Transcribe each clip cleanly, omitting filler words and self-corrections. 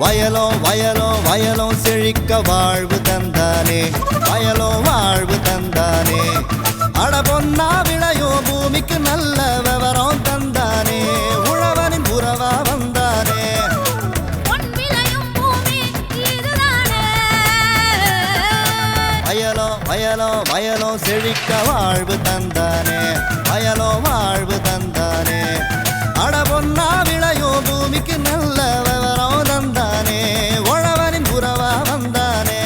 வயலோ வயலோ வயலோ செழிக்க வாழ்வு தந்தானே, வயலோ வாழ்வு தந்தானே. அட பொன்னா விளையோ பூமிக்கு நல்ல விவரம் தந்தானே, உழவனின் உறவா வந்தானே. வயலோ வயலோ வயலோ செழிக்க வாழ்வு தந்தானே, வயலோ வாழ்வு தந்தானே. அட பொன்னா விளையோ பூமிக்கு நல்ல விவரம் தந்தானே, உழவனின் உறவா வந்தானே.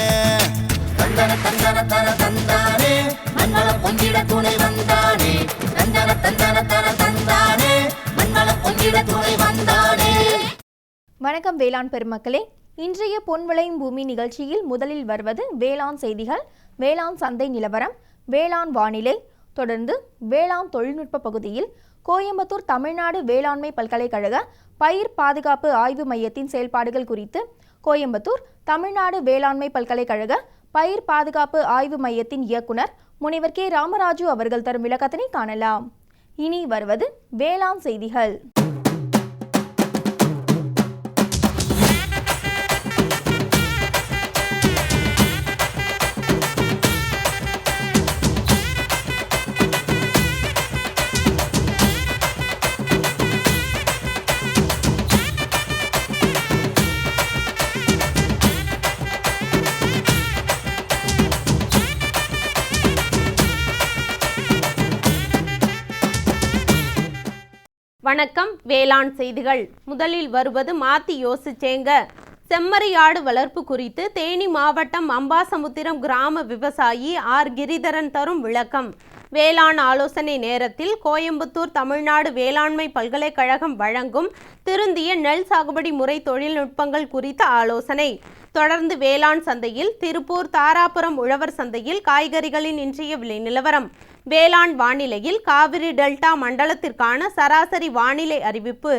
தந்தன தந்தன தன தந்தானே, மண்ணளம் பொங்கிட துணை வந்தானே. தந்தன தந்தன தன தந்தானே, மண்ணளம் பொங்கிட துணை வந்தானே. வணக்கம் வேளாண் பெருமக்களே, இன்றைய பொன் விளையும் பூமி நிகழ்ச்சியில் முதலில் வருவது வேளாண் செய்திகள், வேளாண் சந்தை நிலவரம், வேளாண் வானிலை, தொடர்ந்து வேளாண் தொழில்நுட்ப பகுதியில் கோயம்புத்தூர் தமிழ்நாடு வேளாண்மை பல்கலைக்கழக பயிர் பாதுகாப்பு ஆய்வு மையத்தின் செயல்பாடுகள் குறித்து கோயம்புத்தூர் தமிழ்நாடு வேளாண்மை பல்கலைக்கழக பயிர் பாதுகாப்பு ஆய்வு மையத்தின் இயக்குனர் முனைவர் கே ராமராஜு அவர்கள் தரும் விளக்கத்தினை காணலாம். இனி வருவது வேளாண் செய்திகள். வணக்கம். வேளாண் செய்திகள். முதலில் வருவது மாத்தி யோசிச்சேங்க. செம்மறியாடு வளர்ப்பு குறித்து தேனி மாவட்டம் அம்பாசமுத்திரம் கிராம விவசாயி ஆர் கிரிதரன் தரும் விளக்கம். வேளாண் ஆலோசனை நேரத்தில் கோயம்புத்தூர் தமிழ்நாடு வேளாண்மை பல்கலைக்கழகம் வழங்கும் திருந்திய நெல் சாகுபடி முறை தொழில்நுட்பங்கள் குறித்த ஆலோசனை. தொடர்ந்து வேளாண் சந்தையில் திருப்பூர் தாராபுரம் உழவர் சந்தையில் காய்கறிகளின் இன்றைய விலை நிலவரம். வேளாண் வானிலையில் காவிரி டெல்டா மண்டலத்திற்கான சராசரி வானிலை அறிவிப்பு,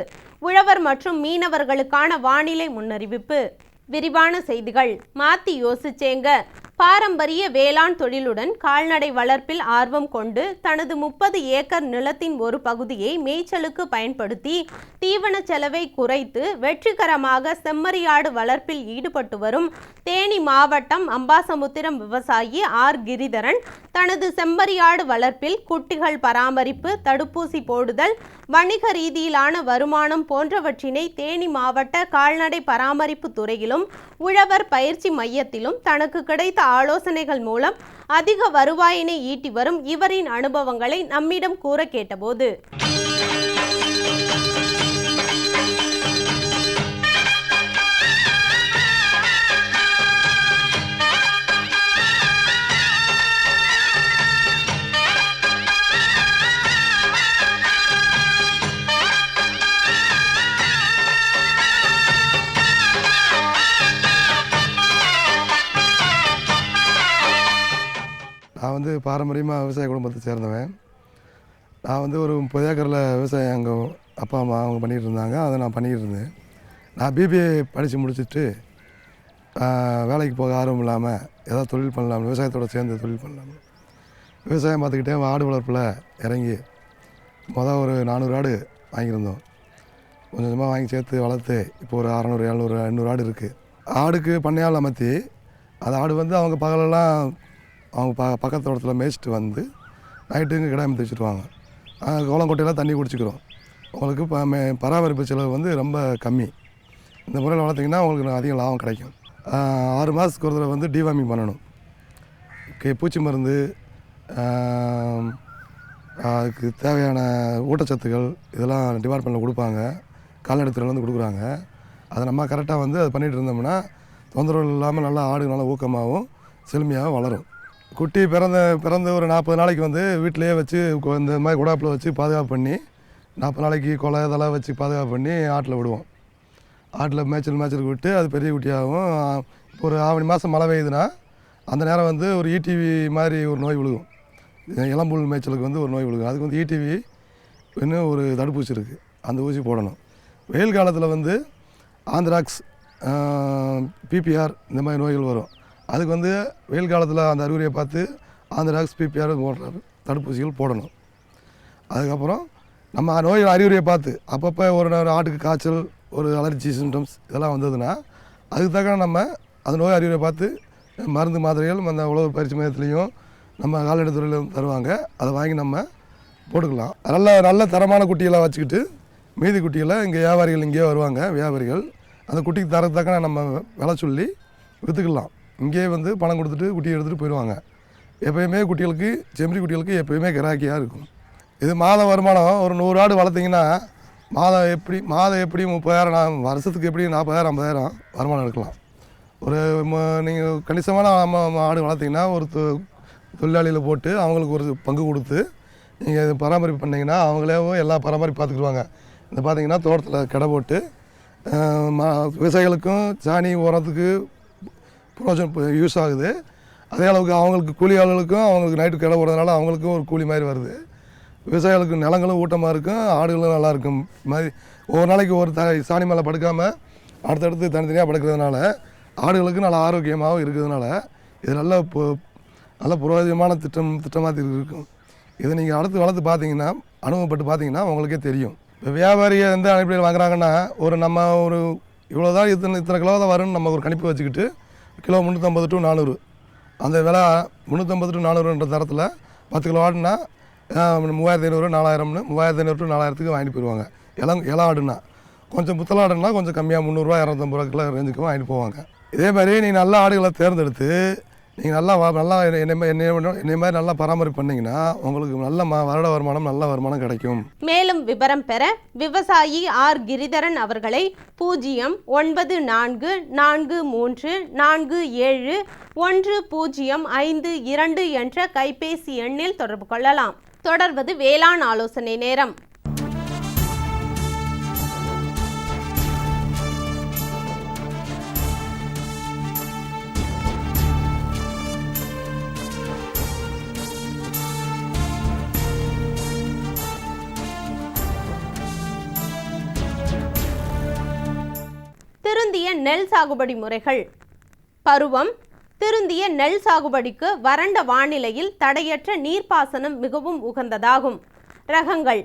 உழவர் மற்றும் மீனவர்களுக்கான வானிலை முன்னறிவிப்பு. விரிவான செய்திகள். மாத்தி யோசிச்சேங்க. பாரம்பரிய வேளாண் தொழிலுடன் கால்நடை வளர்ப்பில் ஆர்வம் கொண்டு தனது 30 ஏக்கர் நிலத்தின் ஒரு பகுதியை மேய்ச்சலுக்கு பயன்படுத்தி தீவன செலவை குறைத்து வெற்றிகரமாக செம்மறியாடு வளர்ப்பில் ஈடுபட்டு வரும் தேனி மாவட்டம் அம்பாசமுத்திரம் விவசாயி ஆர் கிரிதரன் தனது செம்மறியாடு வளர்ப்பில் குட்டிகள் பராமரிப்பு, தடுப்பூசி போடுதல், வணிக ரீதியிலான வருமானம் போன்றவற்றினை தேனி மாவட்ட கால்நடை பராமரிப்பு துறையிலும் உழவர் பயிற்சி மையத்திலும் தனக்கு கிடைத்த ஆலோசனைகள் மூலம் அதிக வருவாயினை ஈட்டி வரும் இவரின் அனுபவங்களை நம்மிடம் கூற கேட்டபோது, நான் பாரம்பரியமாக விவசாய குடும்பத்தை சேர்ந்தவன். நான் ஒரு 30 ஏக்கரில் விவசாயம் எங்கள் அப்பா அம்மா அவங்க பண்ணிகிட்டு இருந்தாங்க, அதை நான் பண்ணிக்கிட்டு இருந்தேன். நான் பிபிஏ படித்து முடிச்சுட்டு வேலைக்கு போக ஆர்வம் இல்லாமல் ஏதாவது தொழில் பண்ணலாம், விவசாயத்தோடு சேர்ந்து தொழில் பண்ணலாம், விவசாயம் பார்த்துக்கிட்டே ஆடு வளர்ப்பில் இறங்கி ஒரு 400 ஆடு வாங்கியிருந்தோம். கொஞ்சம் கொஞ்சமாக வாங்கி சேர்த்து வளர்த்து இப்போ ஒரு 600, 700, 800 ஆடு இருக்குது. ஆடுக்கு பண்ணையால் அமர்த்தி அந்த ஆடு அவங்க பகலெல்லாம் அவங்க பக்கத்து தோட்டத்தில் மேய்ச்சிட்டு வந்து நைட்டுங்க கிடாமத்து வச்சுருவாங்க. கோலங்கொட்டையெல்லாம் தண்ணி குடிச்சிக்கிறோம். உங்களுக்கு பராமரிப்பு செலவு ரொம்ப கம்மி. இந்த முறையில் வளர்த்திங்கன்னா உங்களுக்கு அதிக லாபம் கிடைக்கும். 6 மாதத்துக்கு ஒரு தடவை டிவார்மிங் பண்ணணும். பூச்சி மருந்து, அதுக்கு தேவையான ஊட்டச்சத்துக்கள் இதெல்லாம் டிபார்ட்மெண்ட்டில் கொடுப்பாங்க, கால்நடைத்துறையில் கொடுக்குறாங்க. அதை நம்ம கரெக்டாக அது பண்ணிகிட்டு இருந்தோம்னா தொந்தரவு இல்லாமல் நல்லா ஆடு நல்லா ஊக்கமாகவும் செழுமையாகவும் வளரும். குட்டி பிறந்த ஒரு 40 நாளைக்கு வீட்டிலையே வச்சு இந்த மாதிரி குடாப்பில் வச்சு பாதுகாப்பு பண்ணி 40 நாளைக்கு கொலை இதெல்லாம் வச்சு பாதுகாப்பு பண்ணி ஆட்டில் விடுவோம். ஆட்டில் மேய்ச்சலுக்கு விட்டு அது பெரிய குட்டியாகவும் இப்போ ஒரு ஆவணி மாதம் மழை பெய்யுதுன்னா அந்த நேரம் ஒரு ஈடிவி மாதிரி ஒரு நோய் விழுகும். இளம்புல் மேய்ச்சலுக்கு ஒரு நோய் விழுகும். அதுக்கு ஈடிவி இன்னும் ஒரு தடுப்பூசி இருக்குது, அந்த ஊசி போடணும். வெயில் காலத்தில் ஆந்த்ராக்ஸ், பிபிஆர் இந்த மாதிரி நோய்கள் வரும். அதுக்கு வெயில் காலத்தில் அந்த அறிகுறியை பார்த்து ஆந்த்ராக்ஸ், பிபிஆர் போன்ற தடுப்பூசிகள் போடணும். அதுக்கப்புறம் நம்ம நோய் அறிகுறியை பார்த்து அப்பப்போ ஒரு ஆட்டுக்கு காய்ச்சல், ஒரு அலர்ஜி சிம்டம்ஸ் இதெல்லாம் வந்ததுன்னா அதுக்கு தக்க நம்ம அந்த நோய் அறிவுரை பார்த்து மருந்து மாத்திரைகள் அந்த உழவு பயிற்சி மையத்துலேயும் நம்ம கால்நடை துறையில் தருவாங்க. அதை வாங்கி நம்ம போட்டுக்கலாம். நல்ல தரமான குட்டிகளை வச்சுக்கிட்டு மீதி குட்டிகளை இங்கே வியாபாரிகள் இங்கேயே வருவாங்க. வியாபாரிகள் அந்த குட்டிக்கு தரத்தக்க நம்ம விலை சொல்லி விற்றுக்கலாம். இங்கேயே வந்து பணம் கொடுத்துட்டு குட்டியை எடுத்துகிட்டு போயிடுவாங்க. எப்போயுமே குட்டிகளுக்கு செம்மறி குட்டிகளுக்கு எப்போயுமே கிராக்கியாக இருக்கும். இது மாத வருமானம் ஒரு 100 ஆடு வளர்த்திங்கன்னா மாதம் எப்படி 30,000 வருஷத்துக்கு எப்படி 40,000 50,000 வருமானம் எடுக்கலாம். ஒரு நீங்கள் கணிசமான ஆடு வளர்த்திங்கன்னா ஒரு தொழிலாளியில் போட்டு அவங்களுக்கு ஒரு பங்கு கொடுத்து நீங்கள் இது பராமரிப்பு பண்ணிங்கன்னா அவங்களே எல்லா பராமரிப்பு பார்த்துக்குருவாங்க. இந்த பார்த்திங்கன்னா தோட்டத்தில் கடை போட்டு விவசாயிகளுக்கும் சாணி உரத்துக்கு பிரோஜனம் யூஸ் ஆகுது. அதே அளவுக்கு அவங்களுக்கு கூலி ஆளுகளுக்கும் அவங்களுக்கு நைட்டு கடை போடுறதுனால அவங்களுக்கும் ஒரு கூலி மாதிரி வருது. விவசாயிகளுக்கு நிலங்களும் ஊட்டமாக இருக்கும், ஆடுகளும் நல்லாயிருக்கும். இது மாதிரி ஒவ்வொரு நாளைக்கு ஒரு சாணி மேலே படுக்காமல் அடுத்தடுத்து தனித்தனியாக படுக்கிறதுனால ஆடுகளுக்கு நல்ல ஆரோக்கியமாகவும் இருக்கிறதுனால இது நல்ல புரோஜனமான திட்டமாக இருக்கும். இதை நீங்கள் வளர்த்து பார்த்தீங்கன்னா அனுபவப்பட்டு பார்த்தீங்கன்னா உங்களுக்கே தெரியும். இப்போ வியாபாரியை எந்த அடிப்படையில் வாங்குறாங்கன்னா நம்ம இவ்வளோ தான் இத்தனை கிலோ தான் வரும்னு நம்ம ஒரு கணிப்பு வச்சுக்கிட்டு கிலோ 350 to 400 அந்த விலை 350 to 400ன்ற தரத்தில் 10 கிலோ ஆடுனா 3,500 4,000ன்னு 3,500 to 4,000க்கு வாங்கிட்டு போயிடுவாங்க. இளம் ஆடுனா கொஞ்சம் புத்தல ஆடுனா கொஞ்சம் கம்மியாக 300 250 கிலோ ரேஞ்சுக்கு வாங்கிட்டு போவாங்க. இதே மாதிரி நீங்கள் நல்ல ஆடுகளை தேர்ந்தெடுத்து நீங்கள் நல்லா என்னை மாதிரி நல்லா பராமரிப்பு பண்ணிங்கன்னா உங்களுக்கு நல்ல வருட வருமானம் நல்ல வருமானம் கிடைக்கும். மேலும் விவரம் பெற விவசாயி ஆர் கிரிதரன் அவர்களை 09443471052 என்ற கைபேசி எண்ணில் தொடர்பு கொள்ளலாம். தொடர்வது வேளாண் ஆலோசனை நேரம். திருந்திய நெல் சாகுபடி முறைகள். பருவம். திருந்திய நெல் சாகுபடிக்கு வறண்ட வானிலையில் தடையற்ற நீர்ப்பாசனம் மிகவும் உகந்ததாகும். ரகங்கள்.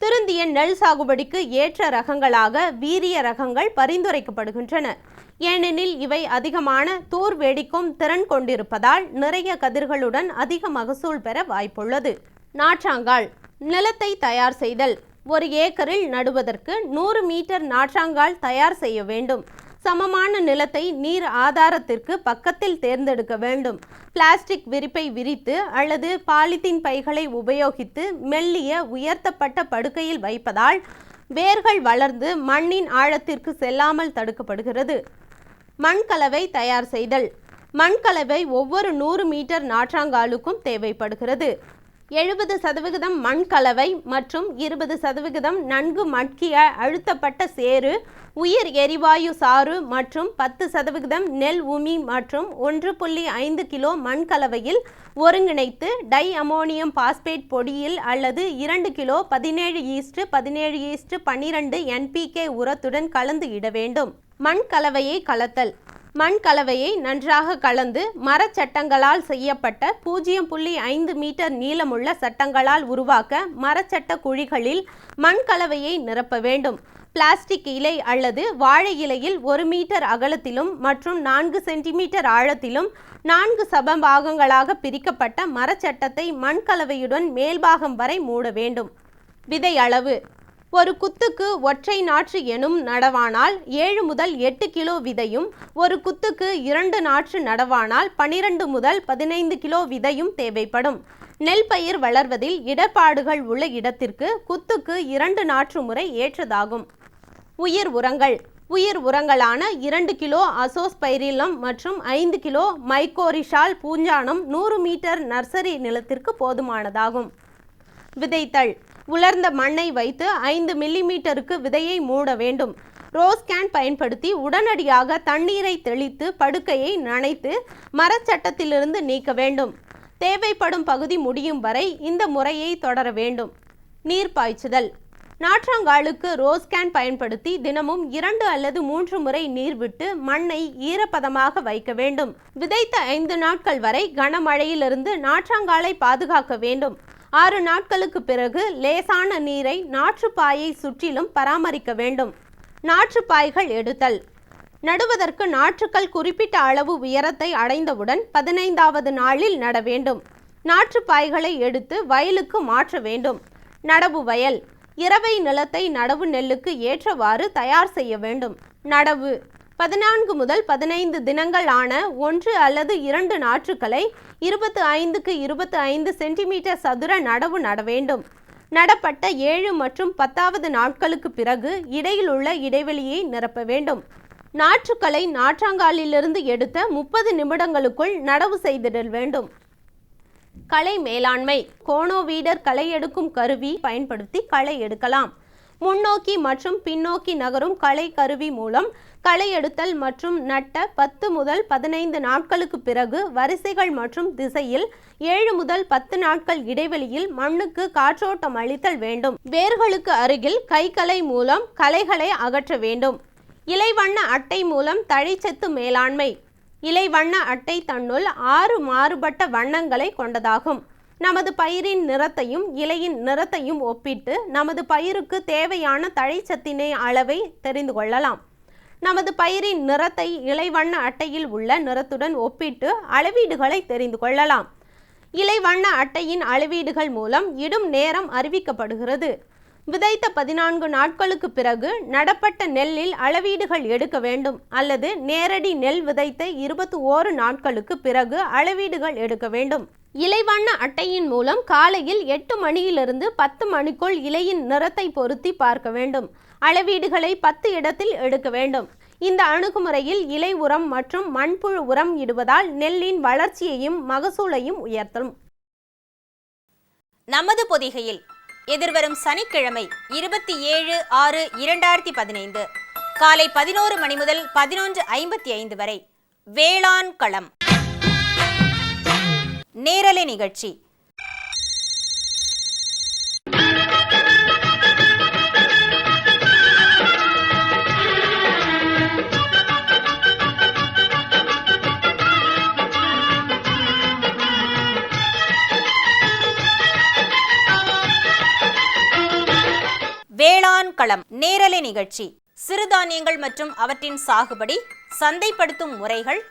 திருந்திய நெல் சாகுபடிக்கு ஏற்ற ரகங்களாக வீரிய ரகங்கள் பரிந்துரைக்கப்படுகின்றன. ஏனெனில் இவை அதிகமான தூர் வெடிக்கும் திறன் கொண்டிருப்பதால் நிறைய கதிர்களுடன் அதிக மகசூல் பெற வாய்ப்புள்ளது. நாற்றாங்கால். நிலத்தை தயார் செய்தல். ஒரு ஏக்கரில் நடுவதற்கு 100 மீட்டர் நாற்றாங்கால் தயார் செய்ய வேண்டும். சமமான நிலத்தை நீர் ஆதாரத்திற்கு பக்கத்தில் தேர்ந்தெடுக்க வேண்டும். பிளாஸ்டிக் விரிப்பை விரித்து அல்லது பாலித்தீன் பைகளை உபயோகித்து மெல்லிய உயர்த்தப்பட்ட படுக்கையில் வைப்பதால் வேர்கள் வளர்ந்து மண்ணின் ஆழத்திற்கு செல்லாமல் தடுக்கப்படுகிறது. மண்கலவை தயார் செய்தல். மண்கலவை ஒவ்வொரு 100 மீட்டர் நாற்றாங்காலுக்கும் தேவைப்படுகிறது. 70% மண்கலவை மற்றும் 20% நன்கு மட்கிய அழுத்தப்பட்ட சேறு, உயிர் எரிவாயு சாறு மற்றும் 10% நெல் உமி மற்றும் 1.5 கிலோ மண்கலவையில் ஒருங்கிணைத்து டை அமோனியம் பாஸ்பேட் பொடியில் அல்லது 2 கிலோ 17:17:12 NPK உரத்துடன் கலந்து இட வேண்டும். மண்கலவையை கலத்தல். மண்கலவையை நன்றாக கலந்து மரச்சட்டங்களால் செய்யப்பட்ட 0.5 மீட்டர் நீளமுள்ள சட்டங்களால் உருவாக்க மரச்சட்ட குழிகளில் மண்கலவையை நிரப்ப வேண்டும். பிளாஸ்டிக் இலை அல்லது வாழை இலையில் 1 மீட்டர் அகலத்திலும் மற்றும் 4 சென்டிமீட்டர் ஆழத்திலும் 4 சமபாகங்களாக பிரிக்கப்பட்ட மரச்சட்டத்தை மண்கலவையுடன் மேல்பாகம் வரை மூட வேண்டும். விதை அளவு. ஒரு குத்துக்கு ஒற்றை நாற்று எனும் நடவானால் 7 முதல் 8 கிலோ விதையும், ஒரு குத்துக்கு 2 நாற்று நடவானால் 12 முதல் 15 கிலோ விதையும் தேவைப்படும். நெல் பயிர் வளர்வதில் இடர்பாடுகள் உள்ள இடத்திற்கு குத்துக்கு 2 நாற்று முறை ஏற்றதாகும். உயிர் உரங்கள். உயிர் உரங்களான 2 கிலோ அசோஸ்பைரிலம் மற்றும் 5 கிலோ மைக்கோரிஷால் பூஞ்சானம் 100 மீட்டர் நர்சரி நிலத்திற்கு போதுமானதாகும். விதைத்தல். உலர்ந்த மண்ணை வைத்து 5 மில்லிமீட்டருக்கு விதையை மூட வேண்டும். ரோஸ் கேன் பயன்படுத்தி உடனடியாக தண்ணீரை தெளித்து படுக்கையை நனைத்து மரச்சட்டத்திலிருந்து நீக்க வேண்டும். தேவைப்படும் பகுதி முடியும் வரை இந்த முறையை தொடர வேண்டும். நீர் பாய்ச்சுதல். நாற்றாங்காலுக்கு ரோஸ் கேன் பயன்படுத்தி தினமும் 2 அல்லது 3 முறை நீர் விட்டு மண்ணை ஈரப்பதமாக வைக்க வேண்டும். விதைத்த 5 நாட்கள் வரை கனமழையிலிருந்து நாற்றாங்காலை பாதுகாக்க வேண்டும். 6 நாட்களுக்கு பிறகு லேசான நீரை நாற்றுப்பாயை சுற்றிலும் பராமரிக்க வேண்டும். நாற்றுப்பாய்கள் எடுத்தல். நடுவதற்கு நாற்றுக்கள் குறிப்பிட்ட அளவு உயரத்தை அடைந்தவுடன் 15வது நாளில் நட வேண்டும். நாற்றுப்பாய்களை எடுத்து வயலுக்கு மாற்ற வேண்டும். நடவு வயல் இரவை நிலத்தை நடவு நெல்லுக்கு ஏற்றவாறு தயார் செய்ய வேண்டும். நடவு 14 முதல் 15 தினங்கள் ஆன 1 அல்லது 2 நாற்றுக்களை 25க்கு 25 சென்டிமீட்டர் சதுர நடவு நட வேண்டும். நடப்பட்ட 7 மற்றும் 10வது நாட்களுக்கு பிறகு இடையில் உள்ள இடைவெளியை நிரப்ப வேண்டும். நாற்றுக்களை நாற்றாங்காலிலிருந்து எடுத்த 30 நிமிடங்களுக்குள் நடவு செய்திடல் வேண்டும். களை மேலாண்மை கோனோவீடர் களை எடுக்கும் கருவி பயன்படுத்தி களை எடுக்கலாம். முன்னோக்கி மற்றும் பின்னோக்கி நகரும் களை கருவி மூலம் களை எடுத்தல் மற்றும் நட்ட 10 முதல் 15 நாட்களுக்கு பிறகு வரிசைகள் மற்றும் திசையில் 7 முதல் 10 நாட்கள் இடைவெளியில் மண்ணுக்கு காற்றோட்டம் அளித்தல் வேண்டும். வேர்களுக்கு அருகில் கைகளை மூலம் களைகளை அகற்ற வேண்டும். இலைவண்ண அட்டை மூலம் தழைச்சத்து மேலாண்மை. இலைவண்ண அட்டை தன்னுள் 6 மாறுபட்ட வண்ணங்களை கொண்டதாகும். நமது பயிரின் நிறத்தையும் இலையின் நிறத்தையும் ஒப்பிட்டு நமது பயிருக்கு தேவையான தழைச்சத்தினை அளவை தெரிந்து கொள்ளலாம். நமது பயிரின் நிறத்தை இலைவண்ண அட்டையில் உள்ள நிறத்துடன் ஒப்பிட்டு அளவீடுகளை தெரிந்து கொள்ளலாம். இலைவண்ண அட்டையின் அளவீடுகள் மூலம் இடும் நேரம் அறிவிக்கப்படுகிறது. விதைத்த 14 நாட்களுக்கு பிறகு நடப்பட்ட நெல்லில் அளவீடுகள் எடுக்க வேண்டும் அல்லது நேரடி நெல் விதைத்த 21 நாட்களுக்கு பிறகு அளவீடுகள் எடுக்க வேண்டும். இலைவண்ண அட்டையின் மூலம் காலையில் 8 மணியிலிருந்து 10 மணிக்குள் இலையின் நிறத்தை பொருத்தி பார்க்க வேண்டும். அளவீடுகளை 10 இடத்தில் எடுக்க வேண்டும். இந்த அணுகுமுறையில் இலை உரம் மற்றும் மண்புழு உரம் இடுவதால் நெல்லின் வளர்ச்சியையும் மகசூலையும் உயர்த்தும். நமது பொதிகையில் எதிர்வரும் சனிக்கிழமை 27/6/2015 காலை 11 மணி முதல் 11:55 வரை வேளாண் களம் நேரலை நிகழ்ச்சி. வேளாண் களம் நேரலை நிகழ்ச்சி சிறுதானியங்கள் மற்றும் அவற்றின் சாகுபடி, சந்தைப்படுத்தும் முறைகள்,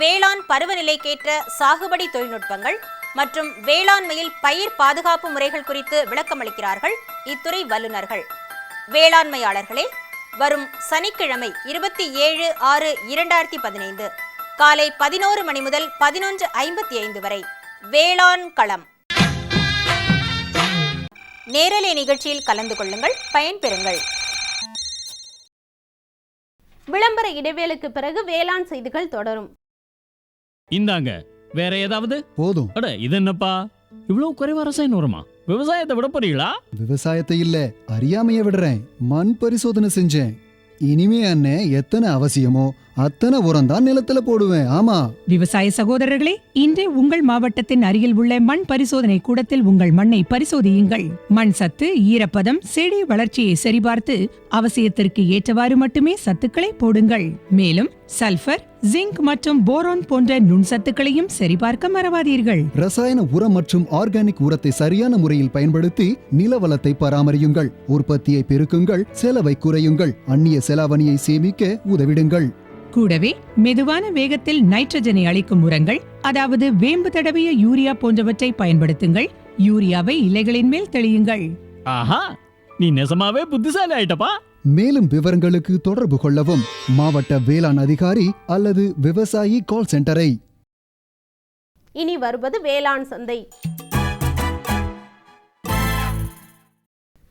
வேளாண் பருவநிலைக்கேற்ற சாகுபடி தொழில்நுட்பங்கள் மற்றும் வேளாண்மையில் பயிர் பாதுகாப்பு முறைகள் குறித்து விளக்கமளிக்கிறார்கள் இத்துறை வல்லுநர்கள். வேளாண்மையாளர்களே, வரும் சனிக்கிழமை 27/6/2015 காலை 11 மணி முதல் 11:55 வரை வேளாண் களம் நேரலை நிகழ்ச்சியில் கலந்து கொள்ளுங்கள், பயன்பெறுங்கள். விளம்பர இடைவேளைக்கு பிறகு வேளாண் செய்திகள் தொடரும். இந்தாங்க, வேற ஏதாவது? போதும். அட, இது என்னப்பா இவ்வளவு குறைவா ரசாயனம் வருமா? விவசாயத்தை விட போறீங்களா? விவசாயத்தை இல்ல, அறியாமைய விடுறேன். மண் பரிசோதனை செஞ்சேன். இனிமே அண்ணே எத்தனை அவசியமோ அத்தனை உரம் தான் நிலத்துல போடுவேன். ஆமா விவசாய சகோதரர்களே, இன்றே உங்கள் மாவட்டத்தின் அருகில் உள்ள மண் பரிசோதனை கூடத்தில் உங்கள் மண்ணை பரிசோதியுங்கள். மண் சத்து, ஈரப்பதம், செடி வளர்ச்சியை சரிபார்த்து அவசியத்திற்கு ஏற்றவாறு மட்டுமே சத்துக்களை போடுங்கள். மேலும் சல்பர், ஜிங்க் மற்றும் போரான் போன்ற நுண்சத்துக்களையும் சரிபார்க்க மறவாதீர்கள். ரசாயன உரம் மற்றும் ஆர்கானிக் உரத்தை சரியான முறையில் பயன்படுத்தி நில வளத்தை பராமரியுங்கள். உற்பத்தியை பெருக்குங்கள், செலவை குறையுங்கள், அந்நிய செலாவணியை சேமிக்க உதவிடுங்கள். கூடவே மெதுவான வேகத்தில் நைட்ரஜனை அளிக்கும் உரங்கள், அதாவது வேம்பு தடவிய யூரியா போன்றவற்றை பயன்படுத்துங்கள். யூரியாவை இலைகளின் மேல் தெளியுங்கள். ஆஹா, நீ நெசமாவே புத்திசாலி ஆயிட்டப்பா. மேலும் விவரங்களுக்கு தொடர்பு கொள்ளவும் மாவட்ட வேளாண் அதிகாரி அல்லது விவசாயி கால் சென்டரை. இனி வருவது வேளாண் சந்தை.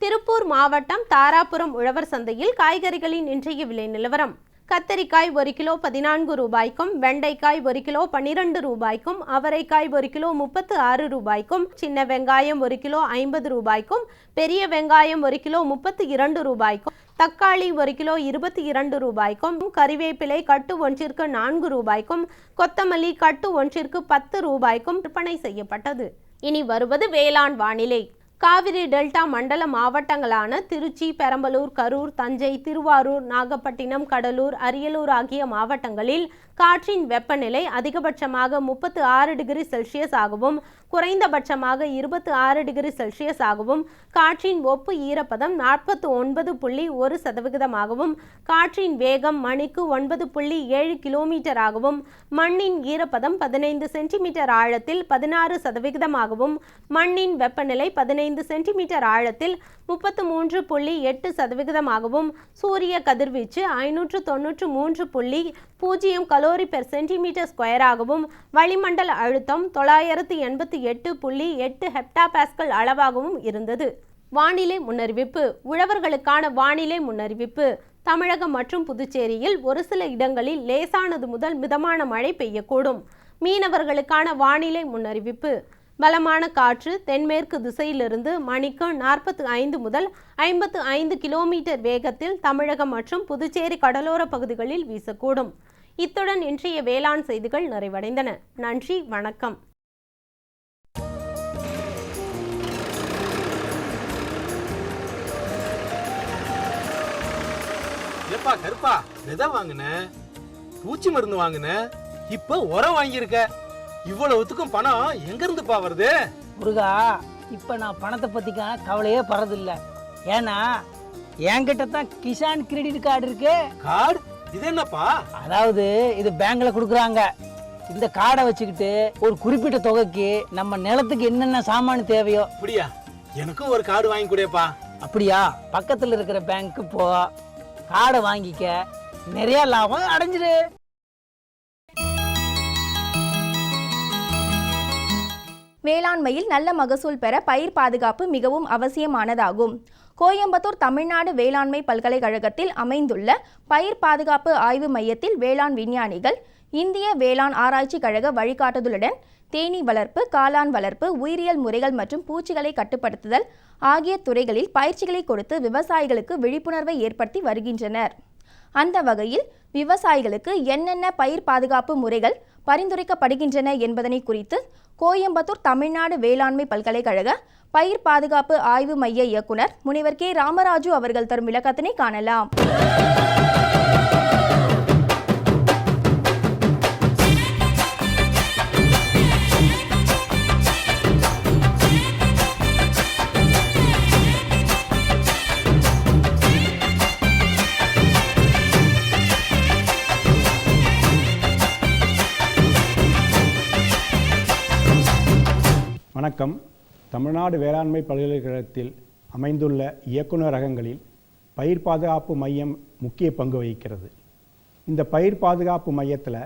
திருப்பூர் மாவட்டம் தாராபுரம் உழவர் சந்தையில் காய்கறிகளின் இன்றைய விலை நிலவரம். கத்தரிக்காய் 1 கிலோ 14 ரூபாய்க்கும், வெண்டைக்காய் 1 கிலோ 12 ரூபாய்க்கும், அவரைக்காய் 1 கிலோ 36 ரூபாய்க்கும், சின்ன வெங்காயம் 1 கிலோ 50 ரூபாய்க்கும், பெரிய வெங்காயம் 1 கிலோ 32 ரூபாய்க்கும், தக்காளி 1 கிலோ 22 ரூபாய்க்கும், கறிவேப்பிலை கட்டு ஒன்றிற்கு 4 ரூபாய்க்கும், கொத்தமல்லி கட்டு ஒன்றிற்கு 10 ரூபாய்க்கும் விற்பனை செய்யப்பட்டது. இனி வருவது வேளாண் வானிலை. காவிரி டெல்டா மண்டல மாவட்டங்களான திருச்சி, பெரம்பலூர், கரூர், தஞ்சை, திருவாரூர், நாகப்பட்டினம், கடலூர், அரியலூர் ஆகிய மாவட்டங்களில் காற்றின் வெப்பநிலை அதிகபட்சமாக 36 டிகிரி செல்சியஸ் ஆகவும் குறைந்தபட்சமாக 26 டிகிரி செல்சியஸ் ஆகவும் காற்றின் ஒப்பு ஈரப்பதம் 49.1% காற்றின் வேகம் மணிக்கு 9.7 கிலோமீட்டர் ஆகவும் மண்ணின் ஈரப்பதம் 15 சென்டிமீட்டர் ஆழத்தில் 16% மண்ணின் வெப்பநிலை 15 சென்டிமீட்டர் ஆழத்தில் 33.8% சூரிய கதிர்வீச்சு 593.0 கலோரி பெர் சென்டிமீட்டர் ஸ்கொயராகவும் வளிமண்டல அழுத்தம் 988.8 ஹெப்டாபாஸ்கல் அளவாகவும் இருந்தது. வானிலை முன்னறிவிப்பு. உழவர்களுக்கான வானிலை முன்னறிவிப்பு. தமிழகம் மற்றும் புதுச்சேரியில் ஒரு சில இடங்களில் லேசானது முதல் மிதமான மழை பெய்யக்கூடும். மீனவர்களுக்கான வானிலை முன்னறிவிப்பு. பலமான காற்று தென்மேற்கு திசையிலிருந்து மணிக்கு 45 முதல் 55 கிலோமீட்டர் வேகத்தில் தமிழகம் மற்றும் புதுச்சேரி கடலோர பகுதிகளில் வீசக்கூடும். இத்துடன் இன்றைய வேளாண் செய்திகள் நிறைவடைந்தன. நன்றி, வணக்கம். ஏப்பா கருப்பா, விதை வாங்கின, பூச்சி மருந்து வாங்கின, இப்ப உரம் வாங்கியிருக்க. இவ்வளவுத்துக்கும் பணம் எங்க இருந்துப்பா வருது? முருகா, இப்ப நான் பணத்தை பத்திக்க கவலையே படுறதில்ல. ஏன்னா என்கிட்ட தான் கிசான் கிரெடிட் கார்டு இருக்கு. கார்டு? இது என்னப்பா? அதாவது இது பேங்க்ல கொடுக்குறாங்க. இந்த கார்டை வச்சுக்கிட்டு ஒரு குறிப்பிட்ட தொகைக்கு நம்ம நிலத்துக்கு என்னென்ன சாமான் தேவையோ. அப்படியா? எனக்கும் ஒரு கார்டு வாங்கி கொடுப்பா. அப்படியா? பக்கத்துல இருக்கிற பேங்க்கு போ, கார்டை வாங்கிக்க, நிறைய லாபம் அடைஞ்சிரு. வேளாண்மையில் நல்ல மகசூல் பெற பயிர் பாதுகாப்பு மிகவும் அவசியமானதாகும். கோயம்புத்தூர் தமிழ்நாடு வேளாண்மை பல்கலைக்கழகத்தில் அமைந்துள்ள பயிர் பாதுகாப்பு ஆய்வு மையத்தில் வேளாண் விஞ்ஞானிகள் இந்திய வேளாண் ஆராய்ச்சி கழக வழிகாட்டுதலுடன் தேனீ வளர்ப்பு, காளான் வளர்ப்பு, உயிரியல் முறைகள் மற்றும் பூச்சிகளை கட்டுப்படுத்துதல் ஆகிய துறைகளில் பயிற்சிகளை கொடுத்து விவசாயிகளுக்கு விழிப்புணர்வை ஏற்படுத்தி வருகின்றனர். அந்த வகையில் விவசாயிகளுக்கு என்னென்ன பயிர் பாதுகாப்பு முறைகள் பரிந்துரைக்கப்படுகின்றன என்பதனை குறித்து கோயம்புத்தூர் தமிழ்நாடு வேளாண்மை பல்கலைக்கழக பயிர் பாதுகாப்பு ஆய்வு மைய இயக்குனர் முனைவர் கே ராமராஜு அவர்கள் தரும் விளக்கத்தினை காணலாம். வணக்கம். தமிழ்நாடு வேளாண்மை பல்கலைக்கழகத்தில் அமைந்துள்ள இயக்குநரகங்களில் பயிர் பாதுகாப்பு மையம் முக்கிய பங்கு வகிக்கிறது. இந்த பயிர் பாதுகாப்பு மையத்தில்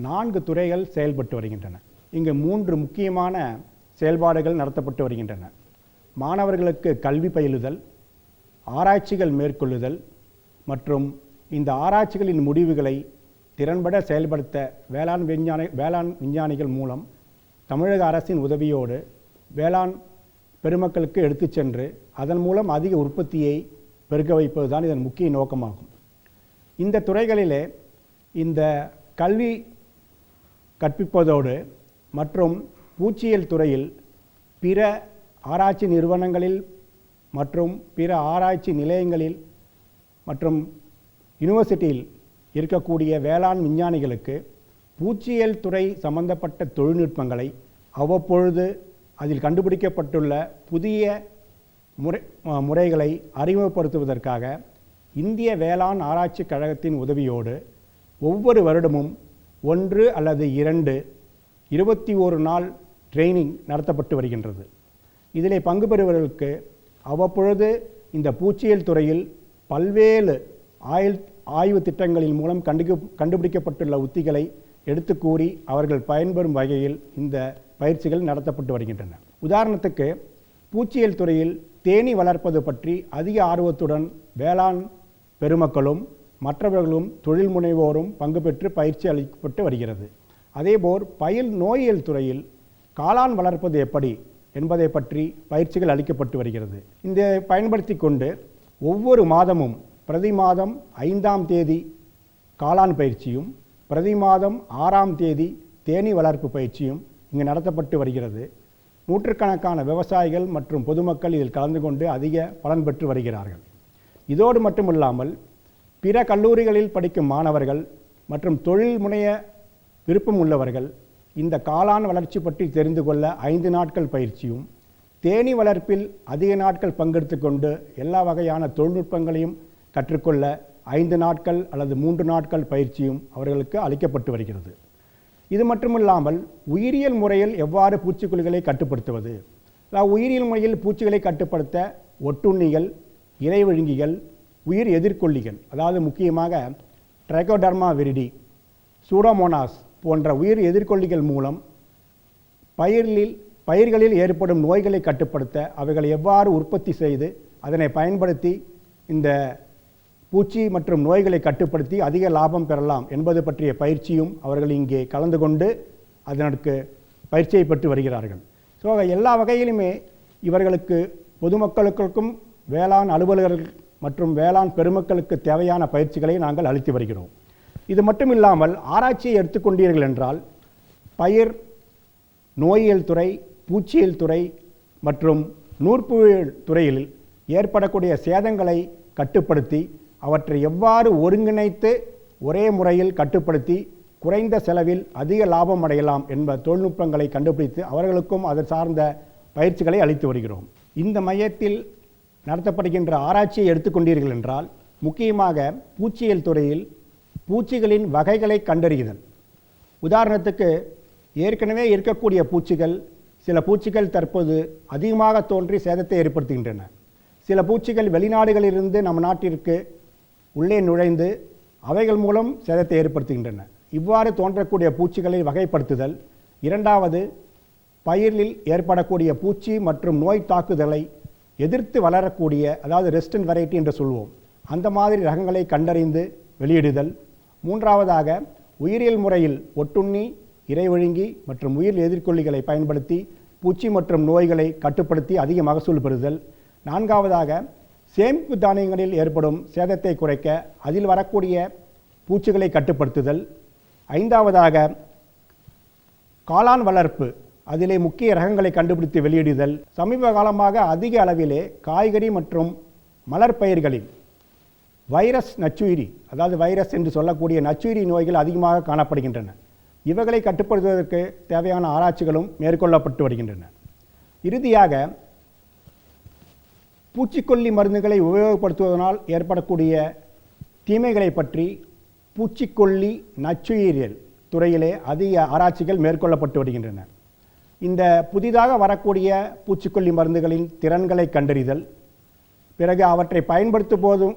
4 துறைகள் செயல்பட்டு வருகின்றன. இங்கு 3 முக்கியமான செயல்பாடுகள் நடத்தப்பட்டு வருகின்றன. மாணவர்களுக்கு கல்வி பயிலுதல், ஆராய்ச்சிகள் மேற்கொள்ளுதல் மற்றும் இந்த ஆராய்ச்சிகளின் முடிவுகளை திறன்பட செயல்படுத்த வேளாண் விஞ்ஞானிகள் மூலம் தமிழக அரசின் உதவியோடு வேளாண் பெருமக்களுக்கு எடுத்துச் சென்று அதன் மூலம் அதிக உற்பத்தியை பெருக்க வைப்பதுதான் இதன் முக்கிய நோக்கமாகும். இந்த துறைகளிலே இந்த கல்வி கற்பிப்பதோடு மற்றும் பூச்சியியல் துறையில் பிற ஆராய்ச்சி நிறுவனங்களில் மற்றும் பிற ஆராய்ச்சி நிலையங்களில் மற்றும் யூனிவர்சிட்டியில் இருக்கக்கூடிய வேளாண் விஞ்ஞானிகளுக்கு பூச்சியியல் துறை சம்பந்தப்பட்ட தொழில்நுட்பங்களை அவ்வப்பொழுது அதில் கண்டுபிடிக்கப்பட்டுள்ள புதிய முறைகளை அறிமுகப்படுத்துவதற்காக இந்திய வேளாண் ஆராய்ச்சி கழகத்தின் உதவியோடு ஒவ்வொரு வருடமும் 1 அல்லது 2 21 நாள் ட்ரைனிங் நடத்தப்பட்டு வருகின்றது. இதிலே பங்கு பெறுவர்களுக்கு அவ்வப்பொழுது இந்த பூச்சியியல் துறையில் பல்வேறு ஆய்வு திட்டங்களின் மூலம் கண்டுபிடிக்கப்பட்டுள்ள உத்திகளை எடுத்து கூறி அவர்கள் பயன்பெறும் வகையில் இந்த பயிற்சிகள் நடத்தப்பட்டு வருகின்றன. உதாரணத்துக்கு பூச்சியியல் துறையில் தேனீ வளர்ப்பது பற்றி அதிக ஆர்வத்துடன் வேளாண் பெருமக்களும் மற்றவர்களும் தொழில் முனைவோரும் பங்கு பெற்று பயிற்சி அளிக்கப்பட்டு வருகிறது. அதேபோல் பயில் நோயியல் துறையில் காளான் வளர்ப்பது எப்படி என்பதை பற்றி பயிற்சிகள் அளிக்கப்பட்டு வருகிறது. இந்த பயன்படுத்தி கொண்டு ஒவ்வொரு மாதமும் பிரதி மாதம் 5ஆம் தேதி காளான் பயிற்சியும் பிரதி மாதம் 6ஆம் தேதி தேனீ வளர்ப்பு பயிற்சியும் இங்கு நடத்தப்பட்டு வருகிறது. நூற்றுக்கணக்கான விவசாயிகள் மற்றும் பொதுமக்கள் இதில் கலந்து கொண்டு அதிக பலன் பெற்று வருகிறார்கள். இதோடு மட்டுமில்லாமல் பிற கல்லூரிகளில் படிக்கும் மாணவர்கள் மற்றும் தொழில் முனைய விருப்பம் உள்ளவர்கள் இந்த காளான் வளர்ச்சி பற்றி தெரிந்து கொள்ள 5 நாட்கள் பயிற்சியும், தேனீ வளர்ப்பில் அதிக நாட்கள் பங்கெடுத்து கொண்டு எல்லா வகையான தொழில்நுட்பங்களையும் கற்றுக்கொள்ள 5 நாட்கள் அல்லது 3 நாட்கள் பயிற்சியும் அவர்களுக்கு அளிக்கப்பட்டு வருகிறது. இது மட்டுமில்லாமல் உயிரியல் முறையில் எவ்வாறு பூச்சிக்கொல்லிகளை கட்டுப்படுத்துவது, உயிரியல் முறையில் பூச்சிகளை கட்டுப்படுத்த ஒட்டுண்ணிகள், இலைவிழுங்கிகள், உயிர் எதிர்கொல்லிகள், அதாவது முக்கியமாக ட்ரைகோடர்மா விரிடி, சூடோமோனாஸ் போன்ற உயிர் எதிர்கொல்லிகள் மூலம் பயிர்களில் ஏற்படும் நோய்களை கட்டுப்படுத்த அவைகளை எவ்வாறு உற்பத்தி செய்து அதனை பயன்படுத்தி இந்த பூச்சி மற்றும் நோய்களை கட்டுப்படுத்தி அதிக லாபம் பெறலாம் என்பது பற்றிய பயிற்சியும் அவர்கள் இங்கே கலந்து கொண்டு அதற்கு பயிற்சியை பெற்று வருகிறார்கள். ஸோ எல்லா வகையிலுமே இவர்களுக்கு பொதுமக்களுக்கும் வேளாண் அலுவலர்கள் மற்றும் வேளாண் பெருமக்களுக்கு தேவையான பயிற்சிகளை நாங்கள் அளித்து வருகிறோம். இது மட்டும் இல்லாமல் ஆராய்ச்சியை எடுத்துக்கொண்டீர்கள் என்றால் பயிர் நோயியல் துறை, பூச்சியியல் துறை மற்றும் நூற்புழுவியல் துறையில் ஏற்படக்கூடிய சேதங்களை கட்டுப்படுத்தி அவற்றை எவ்வாறு ஒருங்கிணைத்து ஒரே முறையில் கட்டுப்படுத்தி குறைந்த செலவில் அதிக லாபம் அடையலாம் என்ப தொழில்நுட்பங்களை கண்டுபிடித்து அவர்களுக்கும் அது சார்ந்த பயிற்சிகளை அளித்து வருகிறோம். இந்த மையத்தில் நடத்தப்படுகின்ற ஆராய்ச்சியை எடுத்துக்கொண்டீர்கள் என்றால் முக்கியமாக பூச்சியியல் துறையில் பூச்சிகளின் வகைகளை கண்டறிதல். உதாரணத்துக்கு ஏற்கனவே இருக்கக்கூடிய பூச்சிகள், சில பூச்சிகள் தற்போது அதிகமாக தோன்றி சேதத்தை ஏற்படுத்துகின்றன. சில பூச்சிகள் வெளிநாடுகளிலிருந்து நம் நாட்டிற்கு உள்ளே நுழைந்து அவைகள் மூலம் சேதத்தை ஏற்படுத்துகின்றன. இவ்வாறு தோன்றக்கூடிய பூச்சிகளை வகைப்படுத்துதல். இரண்டாவது, பயிரில் ஏற்படக்கூடிய பூச்சி மற்றும் நோய் தாக்குதலை எதிர்த்து வளரக்கூடிய, அதாவது ரெசிஸ்டன்ட் வெரைட்டி என்று சொல்வோம், அந்த மாதிரி ரகங்களை கண்டறிந்து வெளியிடுதல். மூன்றாவதாக, உயிரியல் முறையில் ஒட்டுண்ணி, இரைவழுங்கி மற்றும் உயிர் எதிர்கொல்லிகளை பயன்படுத்தி பூச்சி மற்றும் நோய்களை கட்டுப்படுத்தி அதிக மகசூல் பெறுதல். நான்காவதாக, சேமிப்பு தானியங்களில் ஏற்படும் சேதத்தை குறைக்க அதில் வரக்கூடிய பூச்சிகளை கட்டுப்படுத்துதல். ஐந்தாவதாக, காளான் வளர்ப்பு, அதிலே முக்கிய ரகங்களை கண்டுபிடித்து வெளியிடுதல். சமீப காலமாக அதிக அளவிலே காய்கறி மற்றும் மலர் பயிர்களில் வைரஸ் நச்சுயிரி, அதாவது வைரஸ் என்று சொல்லக்கூடிய நச்சுயிரி நோய்கள் அதிகமாக காணப்படுகின்றன. இவைகளை கட்டுப்படுத்துவதற்கு தேவையான ஆராய்ச்சிகளும் மேற்கொள்ளப்பட்டு வருகின்றன. இறுதியாக, பூச்சிக்கொல்லி மருந்துகளை உபயோகப்படுத்துவதனால் ஏற்படக்கூடிய தீமைகளை பற்றி பூச்சிக்கொல்லி நச்சுயிரியல் துறையிலே அதிக ஆராய்ச்சிகள் மேற்கொள்ளப்பட்டு வருகின்றன. இந்த புதிதாக வரக்கூடிய பூச்சிக்கொல்லி மருந்துகளின் திறன்களை கண்டறிதல், பிறகு அவற்றை பயன்படுத்தும் போதும்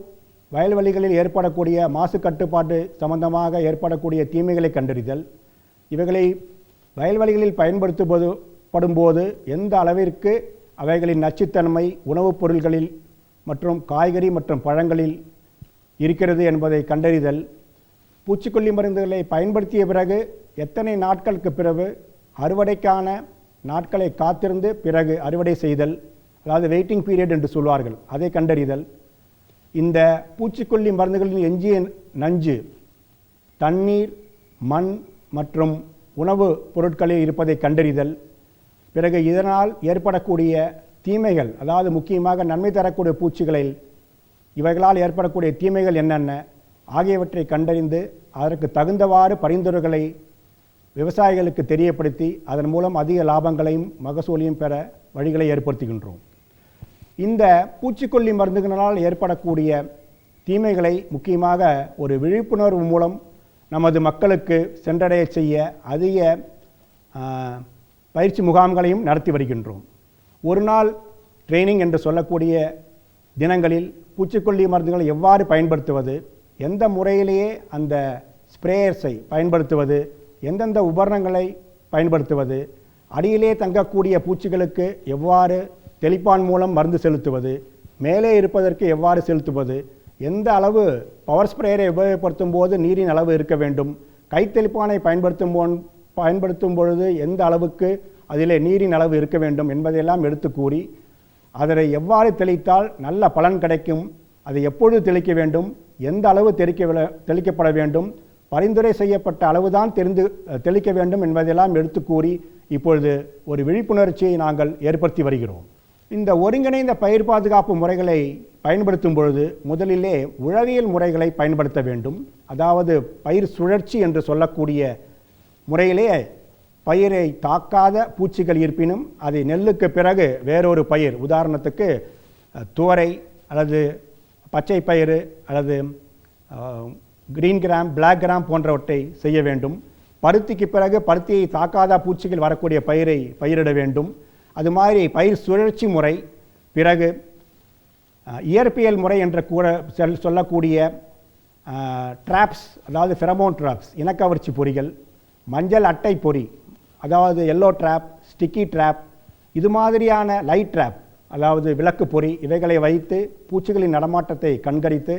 வயல்வெளிகளில் ஏற்படக்கூடிய மாசு கட்டுப்பாடு சம்பந்தமாக ஏற்படக்கூடிய தீமைகளை கண்டறிதல், இவைகளை வயல்வெளிகளில் பயன்படுத்தப்படும்போது எந்த அளவிற்கு அவைகளின் நச்சுத்தன்மை உணவுப் பொருள்களில் மற்றும் காய்கறி மற்றும் பழங்களில் இருக்கிறது என்பதை கண்டறிதல், பூச்சிக்கொல்லி மருந்துகளை பயன்படுத்திய பிறகு எத்தனை நாட்களுக்கு பிறகு அறுவடைக்கான நாட்களை காத்திருந்து பிறகு அறுவடை செய்தல், அதாவது வெயிட்டிங் பீரியட் என்று சொல்வார்கள், அதை கண்டறிதல். இந்த பூச்சிக்கொல்லி மருந்துகளின் எஞ்சிய நஞ்சு தண்ணீர், மண் மற்றும் உணவு பொருட்களில் இருப்பதை கண்டறிதல். பிறகு இதனால் ஏற்படக்கூடிய தீமைகள், அதாவது முக்கியமாக நன்மை தரக்கூடிய பூச்சிகளில் இவைகளால் ஏற்படக்கூடிய தீமைகள் என்னென்ன ஆகியவற்றை கண்டறிந்து அதற்கு தகுந்தவாறு பரிந்துரைகளை விவசாயிகளுக்கு தெரியப்படுத்தி அதன் மூலம் அதிக லாபங்களையும் மகசூலையும் பெற வழிகளை ஏற்படுத்துகின்றோம். இந்த பூச்சிக்கொல்லி மருந்துகளால் ஏற்படக்கூடிய தீமைகளை முக்கியமாக ஒரு விழிப்புணர்வு மூலம் நமது மக்களுக்கு சென்றடைய செய்ய அதிக பயிற்சி முகாம்களையும் நடத்தி வருகின்றோம். ஒரு நாள் ட்ரைனிங் என்று சொல்லக்கூடிய தினங்களில் பூச்சிக்கொல்லி மருந்துகளை எவ்வாறு பயன்படுத்துவது, எந்த முறையிலேயே அந்த ஸ்ப்ரேயர்ஸை பயன்படுத்துவது, எந்தெந்த உபகரணங்களை பயன்படுத்துவது, அடியிலே தங்கக்கூடிய பூச்சிகளுக்கு எவ்வாறு தெளிப்பான் மூலம் மருந்து செலுத்துவது, மேலே இருப்பதற்கு எவ்வாறு செலுத்துவது, எந்த அளவு பவர் ஸ்ப்ரேயரை உபயோகப்படுத்தும் போது நீரின் அளவு இருக்க வேண்டும், கைத்தெளிப்பானை பயன்படுத்தும் பொழுது எந்த அளவுக்கு அதிலே நீரின் அளவு இருக்க வேண்டும் என்பதையெல்லாம் எடுத்து கூறி அதனை எவ்வாறு தெளித்தால் நல்ல பலன் கிடைக்கும், அதை எப்பொழுது தெளிக்க வேண்டும், எந்த அளவு தெளிக்கப்பட வேண்டும், பரிந்துரை செய்யப்பட்ட அளவுதான் தெளிக்க வேண்டும் என்பதெல்லாம் எடுத்து கூறி இப்பொழுது ஒரு விழிப்புணர்ச்சியை நாங்கள் ஏற்படுத்தி வருகிறோம். இந்த ஒருங்கிணைந்த பயிர் பாதுகாப்பு முறைகளை பயன்படுத்தும் பொழுது முதலிலே உழவியல் முறைகளை பயன்படுத்த வேண்டும். அதாவது பயிர் சுழற்சி என்று சொல்லக்கூடிய முறையிலே பயிரை தாக்காத பூச்சிகள் இருப்பினும் அது நெல்லுக்கு பிறகு வேறொரு பயிர், உதாரணத்துக்கு துவரை அல்லது பச்சை பயிறு அல்லது கிரீன் கிராம், பிளாக் கிராம் போன்றவற்றை செய்ய வேண்டும். பருத்திக்கு பிறகு பருத்தியை தாக்காத பூச்சிகள் வரக்கூடிய பயிரை பயிரிட வேண்டும். அது மாதிரி பயிர் சுழற்சி முறை, பிறகு இயற்பியல் முறை என்ற சொல்லக்கூடிய ட்ராப்ஸ், அதாவது ஃபெரமோன் ட்ராப்ஸ், இனக்கவர்ச்சி பொறிகள், மஞ்சள் அட்டை பொறி, அதாவது எல்லோ ட்ராப், ஸ்டிக்கி ட்ராப், இது மாதிரியான லைட் ட்ராப், அதாவது விளக்கு பொறி, இவைகளை வைத்து பூச்சிகளின் நடமாட்டத்தை கண்காணித்து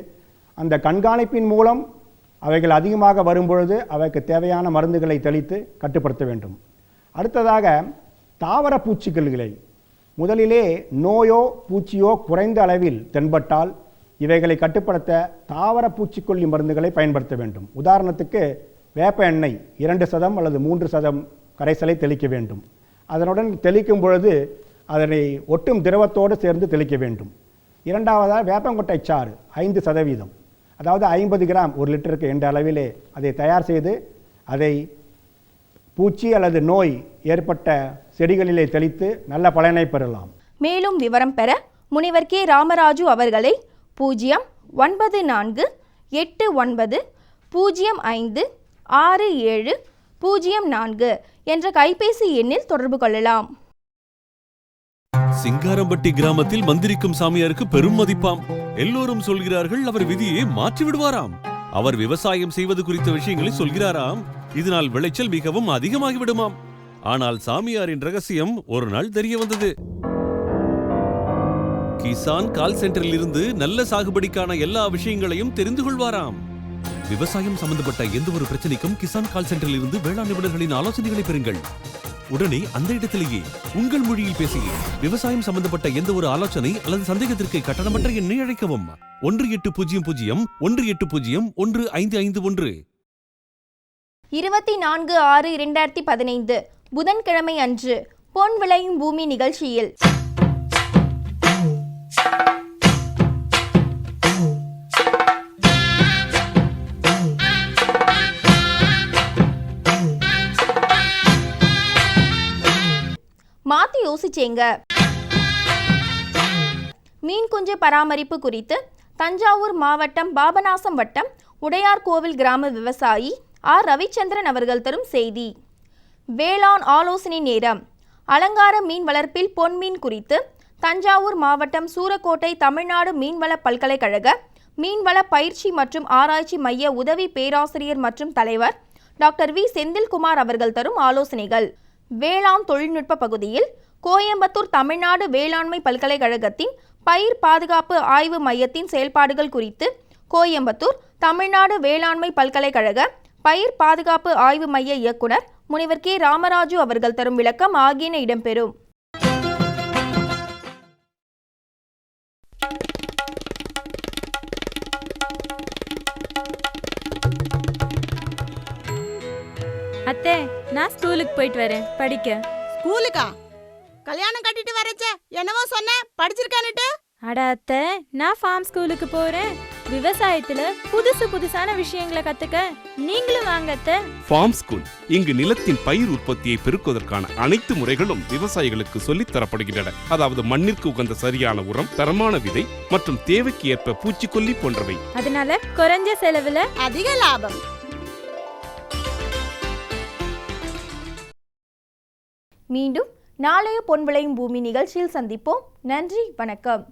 அந்த கண்காணிப்பின் மூலம் அவைகள் அதிகமாக வரும்பொழுது அவைக்கு தேவையான மருந்துகளை தெளித்து கட்டுப்படுத்த வேண்டும். அடுத்ததாக தாவர பூச்சிகளை முதலிலே நோயோ பூச்சியோ குறைந்த அளவில் தென்பட்டால் இவைகளை கட்டுப்படுத்த தாவர பூச்சிக்கொல்லி மருந்துகளை பயன்படுத்த வேண்டும். உதாரணத்துக்கு வேப்ப எண்ணெய் 2% அல்லது 3% கரைசலை தெளிக்க வேண்டும். அதனுடன் தெளிக்கும் பொழுது அதனை ஒட்டும் திரவத்தோடு சேர்ந்து தெளிக்க வேண்டும். இரண்டாவதாக வேப்பங்கொட்டை சாறு 5%, அதாவது 50 கிராம் 1 லிட்டருக்கு என்ற அளவிலே அதை தயார் செய்து அதை பூச்சி அல்லது நோய் ஏற்பட்ட செடிகளிலே தெளித்து நல்ல பலனை பெறலாம். மேலும் விவரம் பெற முனிவர் கே ராமராஜு அவர்களை 094-8905-6704 என்ற கைபேசி எண்ணில் தொடர்பு கொள்ளலாம். சிங்காரம்பட்டி கிராமத்தில் மந்திரிக்கும் சாமியாருக்கு பெரும் மதிப்பாம். எல்லோரும் சொல்கிறார்கள் அவர் விதியை மாற்றி விடுவாராம். அவர் விவசாயம் செய்வது குறித்த விஷயங்களை சொல்கிறாராம். இதனால் விளைச்சல் மிகவும் அதிகமாகிவிடுமாம். ஆனால் சாமியாரின் ரகசியம் ஒரு நாள் தெரிய வந்தது. கிசான் கால் சென்டரில் இருந்து நல்ல சாகுபடிக்கான எல்லா விஷயங்களையும் தெரிந்து கொள்வாராம். விவசாயம் சம்பந்தப்பட்ட எந்த ஒரு பிரச்சனைக்கும் கிசான் கால் சென்டரில் இருந்து வேளாண் நிபுணர்களின் ஆலோசனைகளை பெறுங்கள். உடனே அந்த இடத்திலேயே உங்கள் மொழியில் பேசுங்க. விவசாயம் சம்பந்தப்பட்ட எந்த ஒரு ஆலோசனை அல்லது சந்தேகத்திற்கு கட்டணமற்ற எண்ணை அழைக்கவும். 1800-150-1551. 24/6/2015 புதன்கிழமை அன்று பொன் விளையும் பூமி நிகழ்ச்சியில் மாத்தி யோசிச்சேங்க. மீன் குஞ்சு பராமரிப்பு குறித்து தஞ்சாவூர் மாவட்டம் பாபநாசம் வட்டம் உடையார் கோவில் கிராம விவசாயி ஆர் ரவிச்சந்திரன் அவர்கள் தரும் செய்தி. வேளாண் ஆலோசனை நேரம். அலங்கார மீன் வளர்ப்பில் பொன்மீன் குறித்து தஞ்சாவூர் மாவட்டம் சூரக்கோட்டை தமிழ்நாடு மீன்வள பல்கலைக்கழக மீன்வள பயிற்சி மற்றும் ஆராய்ச்சி மைய உதவி பேராசிரியர் மற்றும் தலைவர் டாக்டர் வி செந்தில்குமார் அவர்கள் தரும் ஆலோசனைகள். வேளாண் தொழில்நுட்ப பகுதியில் கோயம்புத்தூர் தமிழ்நாடு வேளாண்மை பல்கலைக்கழகத்தின் பயிர் பாதுகாப்பு ஆய்வு மையத்தின் செயல்பாடுகள் குறித்து கோயம்புத்தூர் தமிழ்நாடு வேளாண்மை பல்கலைக்கழக பயிர் பாதுகாப்பு ஆய்வு மைய இயக்குனர் முனிவர் கே ராமராஜு அவர்கள் தரும் விளக்கம் ஆகியன இடம்பெறும். அத்தை, நான் ஸ்கூலுக்கு போயிட்டு வரேன் படிக்க. ஸ்கூலுக்கா? கல்யாணம் கட்டிட்டு வரச்ச என்னவோ சொன்ன படிச்சிருக்கானுட்டு? அட அத்தை, நான் ஃபார்ம் ஸ்கூலுக்கு போறேன். விவசாயத்துல புதுசான விஷயங்களை கத்துக்க நீங்களும் வாங்க அத்தை. ஃபார்ம் ஸ்கூல் இங்கு நிலத்தின் பயிர் உற்பத்தியை பெருக்குவதற்கான அனைத்து முறைகளும் விவசாயிகளுக்கு சொல்லித் தரப்படுகின்றன. அதாவது மண்ணிற்கு உகந்த சரியான உரம், தரமான விதை மற்றும் தேவைக்கு ஏற்ப பூச்சிக்கொல்லி போன்றவை. அதனால குறைஞ்ச செலவுல அதிக லாபம். மீண்டும் நாளைய பொன் விளையும் பூமி நிகழ்ச்சியில் சந்திப்போம். நன்றி, வணக்கம்.